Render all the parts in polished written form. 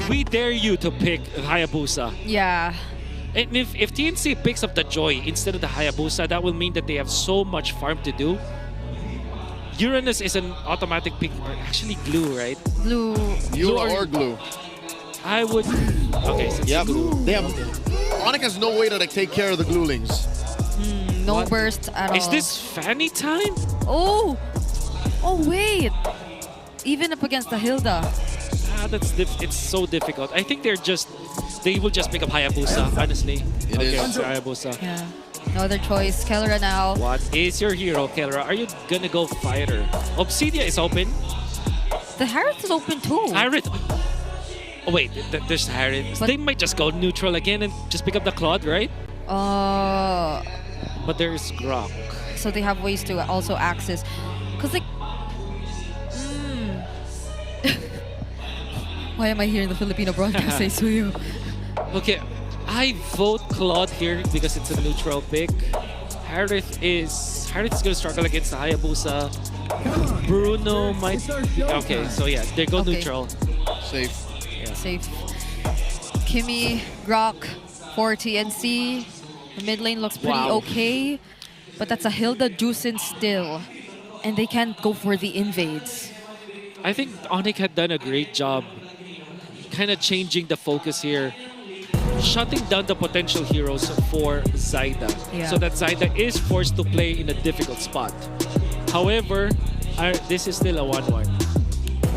We dare you to pick Hayabusa. Yeah. And if TNC picks up the Joy instead of the Hayabusa, that will mean that they have so much farm to do. Uranus is an automatic pick, or actually Glue, right? Blue. Eula or Glue. I would. Okay, so Yep. Glue. They have. Onic has no way to like, take care of the Glulings. No What? burst at all. Is this Fanny time? Oh! Oh, wait! Even up against the Hilda. It's so difficult. I think they will just pick up Hayabusa, honestly. It okay, is. so Hayabusa. Yeah. No other choice. Kellera now. What is your hero, Kellera? Are you gonna go fighter? Obsidia is open. The Harith is open too. Harith. Oh wait, there's Harith. But- They might just go neutral again and just pick up the Claude, right? But there's Grok. So they have ways to also access. Because like... Why am I here in the Filipino broadcast, say Suyo? Okay, I vote Claude here because it's a neutral pick. Harith is gonna struggle against the Hayabusa. Bruno might. Okay, so yeah, they go Okay. neutral. Safe. Safe. Kimmy, Grok, for TNC. The mid lane looks pretty Wow. okay. But that's a Hilda Juicin still. And they can't go for the invades. I think Onic had done a great job kind of changing the focus here, shutting down the potential heroes for Zyda, Yeah. so that Zyda is forced to play in a difficult spot. However, this is still a 1-1.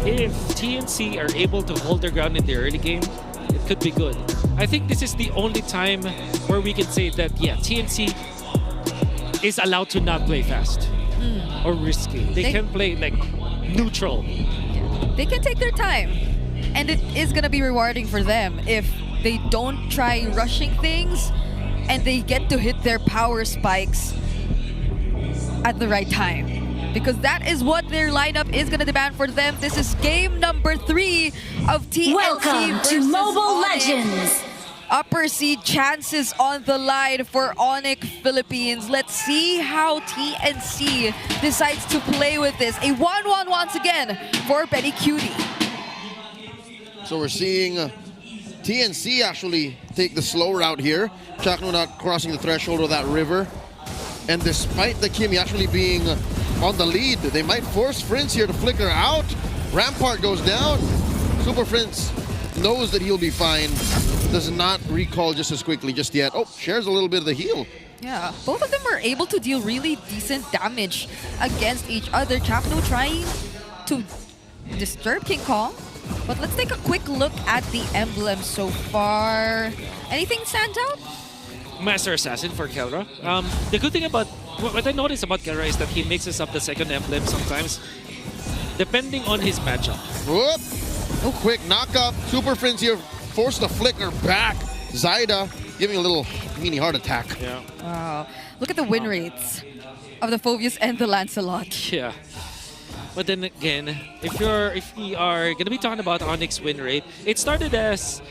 If TNC are able to hold their ground in the early game, it could be good. I think this is the only time where we can say that, yeah, TNC is allowed to not play fast or risky. They can play like neutral. They can take their time. And it is going to be rewarding for them if they don't try rushing things and they get to hit their power spikes at the right time. Because that is what their lineup is going to demand for them. This is game number 3 of TNC Welcome to versus Mobile Onic. Legends. Upper seed chances on the line for Onic Philippines. Let's see how TNC decides to play with this. A 1-1 once again for Benny Cutie. So we're seeing TNC actually take the slow route here. Chakno not crossing the threshold of that river. And despite the Kimi actually being on the lead, they might force Prince here to flicker out. Rampart goes down. Super Prince knows that he'll be fine. Does not recall just as quickly just yet. Oh, shares a little bit of the heal. Yeah, both of them were able to deal really decent damage against each other. Chakno trying to disturb King Kong. But let's take a quick look at the emblems so far. Anything stands out? Master Assassin for Kellera. The good thing about what I noticed about Kellera is that he mixes up the second emblem sometimes, depending on his matchup. Whoop! Oh, quick knock up. Super Prince here forced the flicker back. Zyda giving a little mini heart attack. Yeah. Wow. Look at the win rates of the Phoveus and the Lancelot. Yeah. But then again, if we are gonna be talking about Onyx win rate, it started as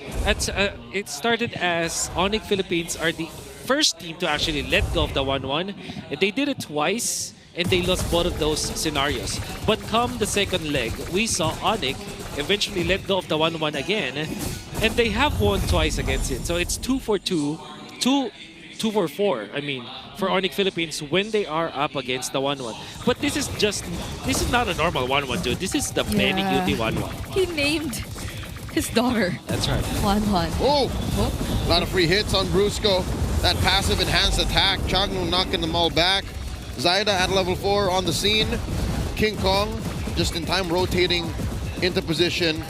Onyx Philippines are the first team to actually let go of the 1-1. They did it twice and they lost both of those scenarios. But come the second leg, we saw Onyx eventually let go of the 1-1 again, and they have won twice against it. So it's 2-4-2, 2-4-4. I mean, for Onic Philippines when they are up against the 1-1. But this is not a normal 1-1, dude. This is the Benny Yeah. Cutie 1-1. He named his daughter That's right. 1-1. Oh! A lot of free hits on Brusco. That passive enhanced attack. Chagno knocking them all back. Zyda at level 4 on the scene. King Kong just in time rotating into position.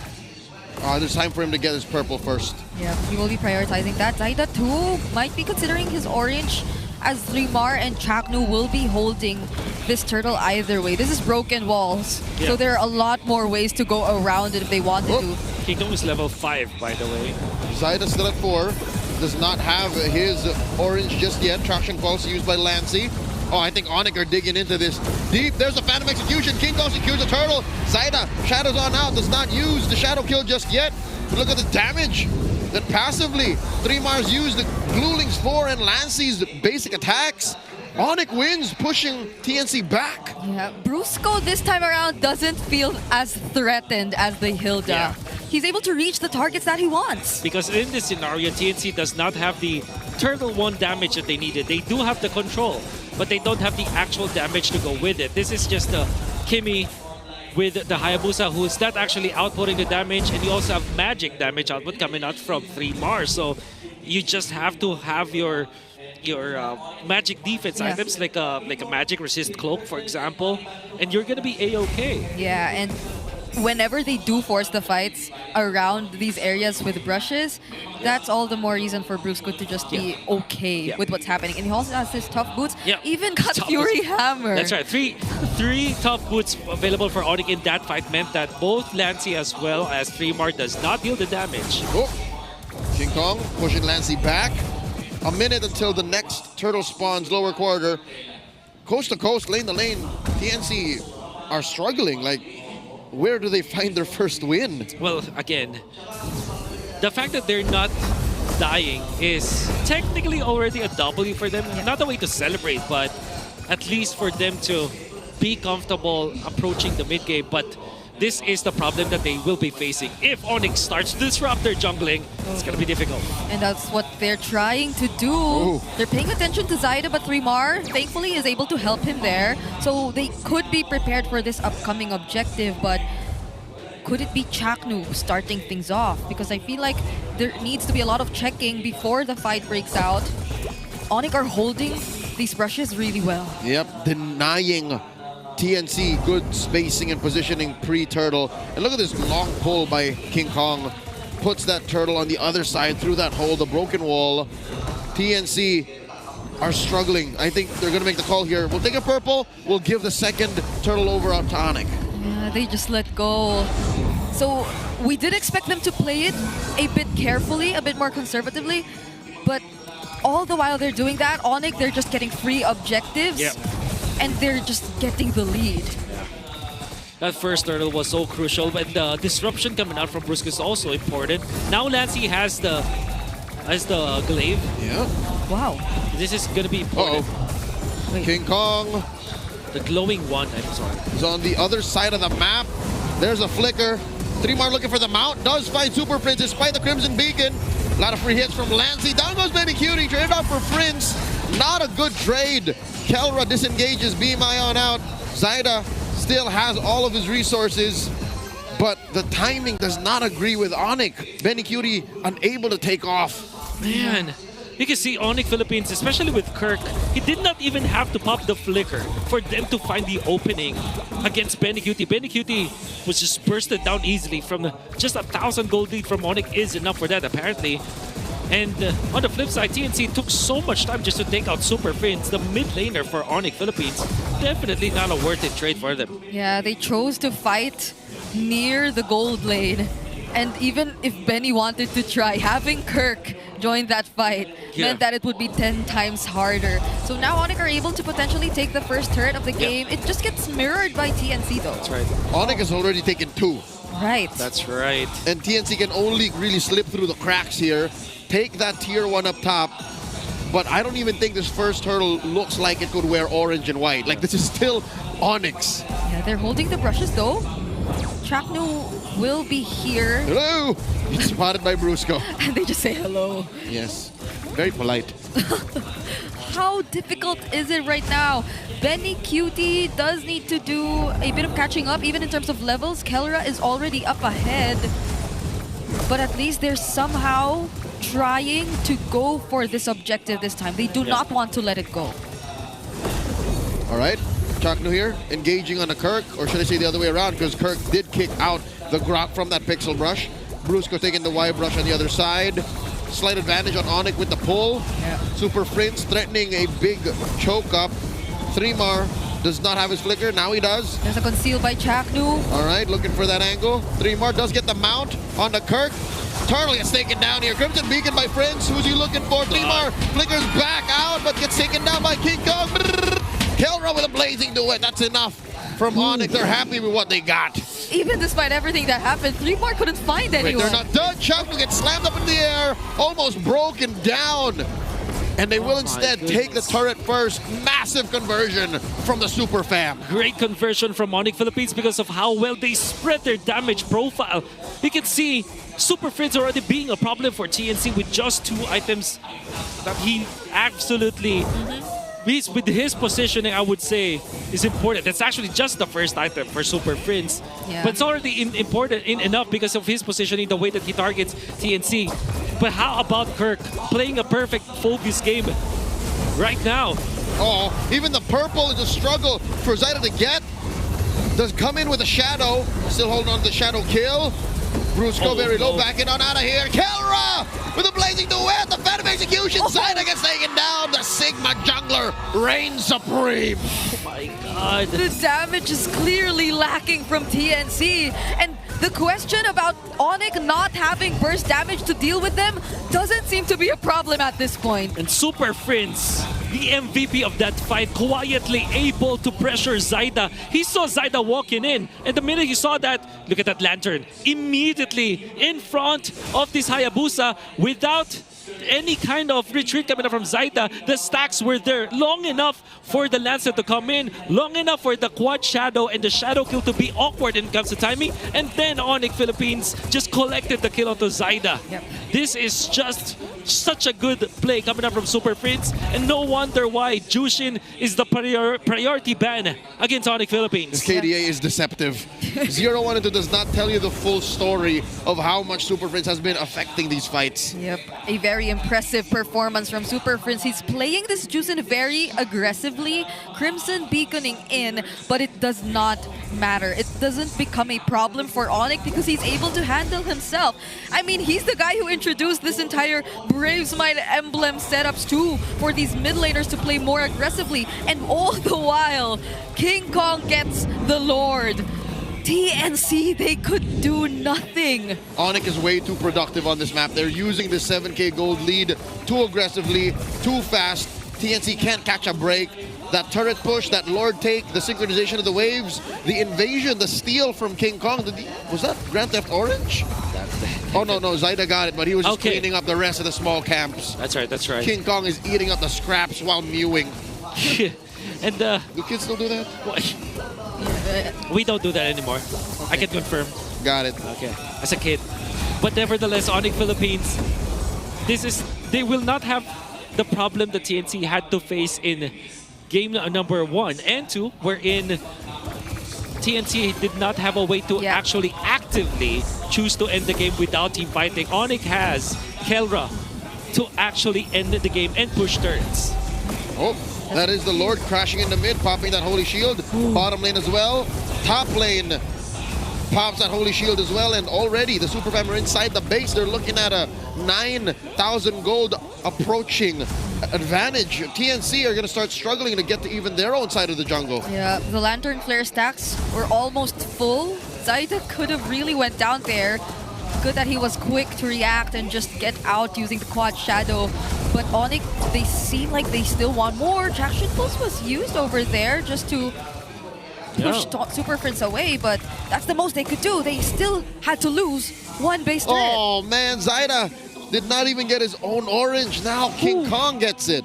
There's time for him to get his purple first. Yeah, he will be prioritizing that. Zyda too might be considering his orange, as Rimar and Chaknu will be holding this turtle either way. This is broken walls, Yeah. so there are a lot more ways to go around it if they wanted Oh. to. Kingdom is level 5, by the way. Zyda still at 4. Does not have his orange just yet. Traction pulse used by Lancy. Oh, I think Onic are digging into this deep. There's a Phantom Execution. King Kong secures the turtle. Zyda, shadows on out. Does not use the shadow kill just yet. But look at the damage that passively 3 Mars used. The Glulings 4 and Lancy's basic attacks. Onic wins, pushing TNC back. Yeah, Brusco this time around doesn't feel as threatened as the Hilda. Yeah. He's able to reach the targets that he wants. Because in this scenario, TNC does not have the Turtle 1 damage that they needed. They do have the control, but they don't have the actual damage to go with it. This is just a Kimmy with the Hayabusa, who's not actually outputting the damage, and you also have magic damage output coming out from 3 So you just have to have your magic defense items like a magic resist cloak, for example, and you're gonna be a-okay. Yeah, and whenever they do force the fights around these areas with brushes, that's all the more reason for Brusco to just be okay with what's happening. And he also has his tough boots, even got Tough Fury boots. Hammer. That's right. Three tough boots available for Onic in that fight meant that both Lancy as well as 3 does not deal the damage. Oh. King Kong pushing Lancy back. A minute until the next turtle spawns lower quarter. Coast to coast, lane to lane, TNC are struggling. Like, where do they find their first win? Well, again, the fact that they're not dying is technically already a W for them. Not a way to celebrate, but at least for them to be comfortable approaching the mid game. But this is the problem that they will be facing. If Onic starts to disrupt their jungling, it's going to be difficult. And that's what they're trying to do. Ooh. They're paying attention to Zaida, but 3 thankfully is able to help him there. So they could be prepared for this upcoming objective, but could it be Chaknu starting things off? Because I feel like there needs to be a lot of checking before the fight breaks out. Onic are holding these brushes really well. Yep, denying TNC good spacing and positioning pre-turtle. And look at this long pull by King Kong. Puts that turtle on the other side through that hole, the broken wall. TNC are struggling. I think they're going to make the call here. We'll take a purple. We'll give the second turtle over out to Onic. Yeah, they just let go. So we did expect them to play it a bit carefully, a bit more conservatively. But all the while they're doing that, Onic, they're just getting free objectives. Yep. And they're just getting the lead. That first turtle was so crucial, but the disruption coming out from Brusco is also important. Now Lancy has the glaive. Yeah. Wow. This is gonna be important. Wait. King Kong The glowing one, I'm sorry. is on the other side of the map. There's a flicker. 3 looking for the mount. Does find Super Prince despite the Crimson Beacon. A lot of free hits from Lancy. Down goes Benny Cutie. Traded off for Prince. Not a good trade. Kelra disengages, Beam Ion out. Zaida still has all of his resources, but the timing does not agree with Onic. Benny Cutie unable to take off. Man, you can see Onic Philippines, especially with Kirk, he did not even have to pop the flicker for them to find the opening against Benny Cutie. Benny Cutie was just bursted down easily from just 1,000 gold lead from Onic is enough for that apparently. And on the flip side, TNC took so much time just to take out Super Prince, the mid laner for Onic Philippines. Definitely not a worth it trade for them. Yeah, they chose to fight near the gold lane. And even if Benny wanted to try, having Kirk join that fight meant that it would be 10 times harder. So now Onic are able to potentially take the first turret of the game. It just gets mirrored by TNC though. That's right. Onic has already taken 2. Right. That's right. And TNC can only really slip through the cracks here. Take that tier 1 up top. But I don't even think this first turtle looks like it could wear orange and white. Like, this is still Onyx. Yeah, they're holding the brushes though. Chaknu will be here. Hello! It's spotted by Brusco. And they just say hello. Yes. Very polite. How difficult is it right now? Benny Cutie does need to do a bit of catching up, even in terms of levels. Kelra is already up ahead. But at least they're somehow trying to go for this objective this time. They do not want to let it go. All right. Chaknu here, engaging on a Kirk, or should I say the other way around, because Kirk did kick out the Grok from that Pixel Brush. Brusco taking the Y Brush on the other side. Slight advantage on Onic with the pull. Yeah. Super Prince threatening a big choke up. 3mar does not have his flicker, now he does. There's a conceal by Chaknu. All right, looking for that angle. 3mar does get the mount on the Kirk. Turtle gets taken down here. Crimson Beacon by Prince. Who's he looking for? 3mar flickers back out, but gets taken down by King Kong. Kelra with a blazing duet. That's enough from Onic. They're happy with what they got. Even despite everything that happened, 3mar couldn't find anyone. Wait, they're not done. Chaknu gets slammed up in the air, almost broken down. And they will my instead take the goodness. turret first. Massive conversion from the Super Fam. Great conversion from Onic Philippines because of how well they spread their damage profile. You can see Super Fritz already being a problem for TNC with just 2 items that he absolutely... With his positioning, I would say, is important. That's actually just the first item for Super Prince. Yeah. But it's already important enough because of his positioning, the way that he targets TNC. But how about Kirk playing a perfect focus game right now? Oh, even the purple is a struggle for Zyda to get. Does come in with a shadow. Still holding on to the shadow kill. Brusco very low, backing on out of here. Kelra with a blazing duet. The Phantom Execution. Zyda gets taken down. The Sigma jungler reigns supreme. Oh my god. The damage is clearly lacking from TNC. And the question about Onic not having burst damage to deal with them doesn't seem to be a problem at this point. And Super Prince, the MVP of that fight, quietly able to pressure Zyda. He saw Zyda walking in, and the minute he saw that, look at that lantern, immediately in front of this Hayabusa without any kind of retreat coming up from Zyda. The stacks were there long enough for the Lancer to come in, long enough for the quad shadow and the shadow kill to be awkward when it comes to timing, and then Onic Philippines just collected the kill onto Zyda. Yep. This is just such a good play coming up from Super Prince, and no wonder why Jushin is the priority ban against Onic Philippines. This KDA is deceptive. 0-1 and 2 does not tell you the full story of how much Super Prince has been affecting these fights. Yep, a very impressive performance from Super Prince. He's playing this Juicin very aggressively, Crimson beaconing in, but it does not matter. It doesn't become a problem for Onic because he's able to handle himself. I mean, he's the guy who introduced this entire Brave Smile emblem setups too for these mid laners to play more aggressively, and all the while, King Kong gets the Lord. TNC, they could do nothing. Onic is way too productive on this map. They're using the 7k gold lead too aggressively, too fast. TNC can't catch a break. That turret push, that Lord take, the synchronization of the waves, the invasion, the steal from King Kong. Was that Grand Theft Orange? Oh, no, Zyda got it, but he was just cleaning up the rest of the small camps. That's right, that's right. King Kong is eating up the scraps while mewing. And Do kids still do that? we don't do that anymore. I can confirm. Got it. Okay, as a kid. But nevertheless, Onic Philippines, they will not have the problem that TNC had to face in game number 1 and 2, wherein TNC did not have a way to actually actively choose to end the game without team fighting. Onic has Kelra to actually end the game and push turrets. Oh, that is the Lord crashing in the mid, popping that Holy Shield. Bottom lane as well. Top lane pops that Holy Shield as well, and already the Super Fam are inside the base. They're looking at a 9,000 gold approaching advantage. TNC are going to start struggling to get to even their own side of the jungle. Yeah, the Lantern Flare stacks were almost full. Zyda could have really went down there. Good that he was quick to react and just get out using the quad shadow. But Onic, they seem like they still want more. Traction Pulse was used over there just to push Super Prince away, but that's the most they could do. They still had to lose one base turret. Oh man, Zyda did not even get his own orange. Now King Kong gets it.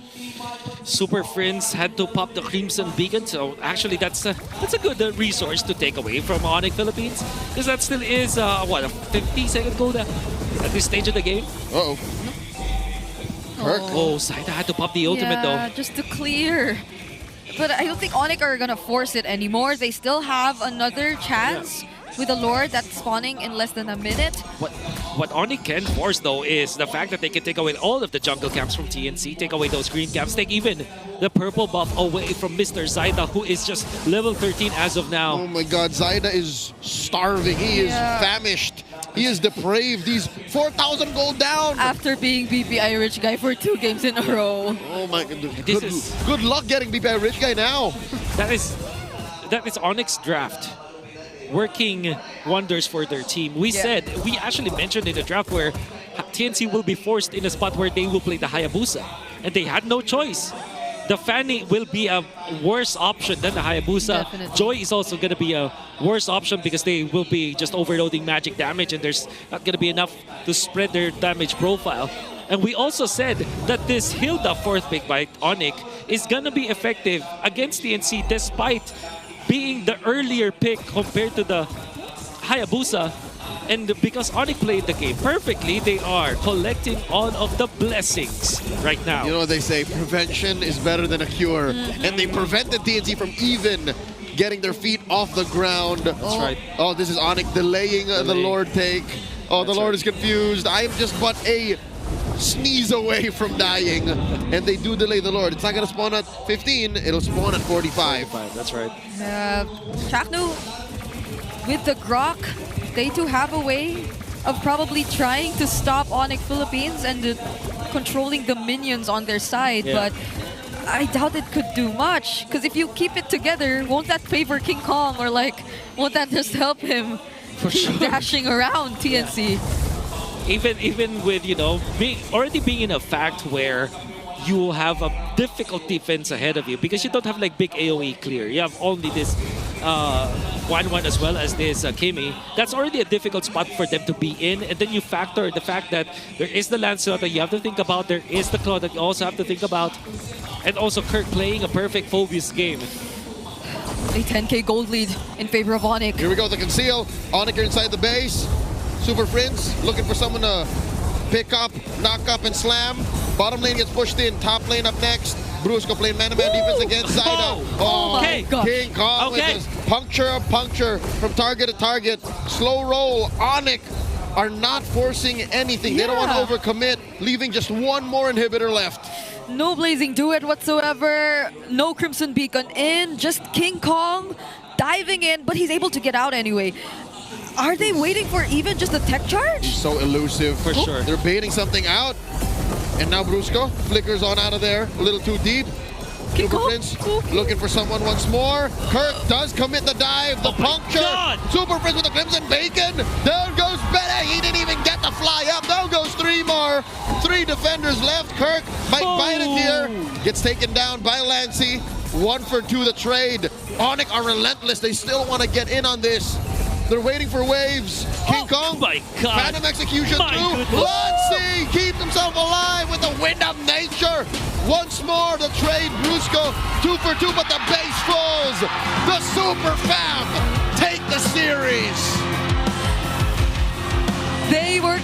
Super Prince had to pop the Crimson Beacon, so actually that's a good resource to take away from Onic Philippines, because that still is what, a 50-second goal at this stage of the game. Uh-oh. Kirk. Oh, Zyda had to pop the ultimate though. Just to clear. But I don't think Onic are gonna force it anymore. They still have another chance with the Lord that's spawning in less than a minute. What Onic can force though is the fact that they can take away all of the jungle camps from TNC, take away those green camps, take even the purple buff away from Mr. Zyda, who is just level 13 as of now. Oh my god, Zyda is starving. He is famished. He is depraved. He's 4,000 gold down. After being BPI Rich Guy for 2 games in a row. Oh my god. Good luck getting BPI Rich Guy now. That is Onyx draft working wonders for their team. We actually mentioned in the draft where TNC will be forced in a spot where they will play the Hayabusa, and they had no choice. The Fanny will be a worse option than the Hayabusa. Definitely. Joy is also going to be a worse option because they will be just overloading magic damage, and there's not going to be enough to spread their damage profile. And we also said that this Hilda fourth pick by Onic is gonna be effective against TNC despite being the earlier pick compared to the Hayabusa. And because Onic played the game perfectly, they are collecting all of the blessings right now. You know what they say, prevention is better than a cure. And they prevented TNC from even getting their feet off the ground. That's right. Oh, this is Onic delaying the Lord take. Oh, the Lord is confused. I am just but a sneeze away from dying. And they do delay the Lord. It's not going to spawn at 15. It'll spawn at 45. That's right. Chaknu, with the Grok, they do have a way of probably trying to stop Onic Philippines and controlling the minions on their side, Yeah. but I doubt it could do much. Because if you keep it together, won't that favor King Kong, or like, won't that just help him For keep sure. dashing around TNC? Even with, you know, already being in a fact where you will have a difficult defense ahead of you because you don't have like big AoE clear. You have only this 1-1 as well as this Kimi. That's already a difficult spot for them to be in. And then you factor the fact that there is the Lancelot that you have to think about. There is the Claw that you also have to think about. And also Kirk playing a perfect Phobius game. A 10k gold lead in favor of Onic. Here we go, the conceal. Onic are inside the base. Super Prince looking for someone to pick up, knock up, and slam. Bottom lane gets pushed in. Top lane up next. Brusco playing man-to-man defense against Zaida. Oh my gosh. King Kong with his puncture from target to target. Slow roll. Onic are not forcing anything. They don't want to overcommit, leaving just one more inhibitor left. No Blazing Duet whatsoever. No Crimson Beacon in. Just King Kong diving in, but he's able to get out anyway. Are they waiting for even just a tech charge? So elusive. For sure. They're baiting something out. And now Brusco flickers on out of there. A little too deep. King Super Kong. Prince looking for someone once more. Kirk does commit the dive, the puncture. God. Super Prince with the Crimson Bacon. There goes Bede. He didn't even get the fly up. There goes three more. Three defenders left. Kirk might bite it here. Gets taken down by Lancy. 1 for 2 the trade. Onic are relentless. They still want to get in on this. They're waiting for waves. King Kong. My God. Phantom execution My through. goodness. Lancy keeps himself alive with the wind of nature. Once more the trade. Brusco 2 for 2, but the base falls. The Super Fam take the series. They were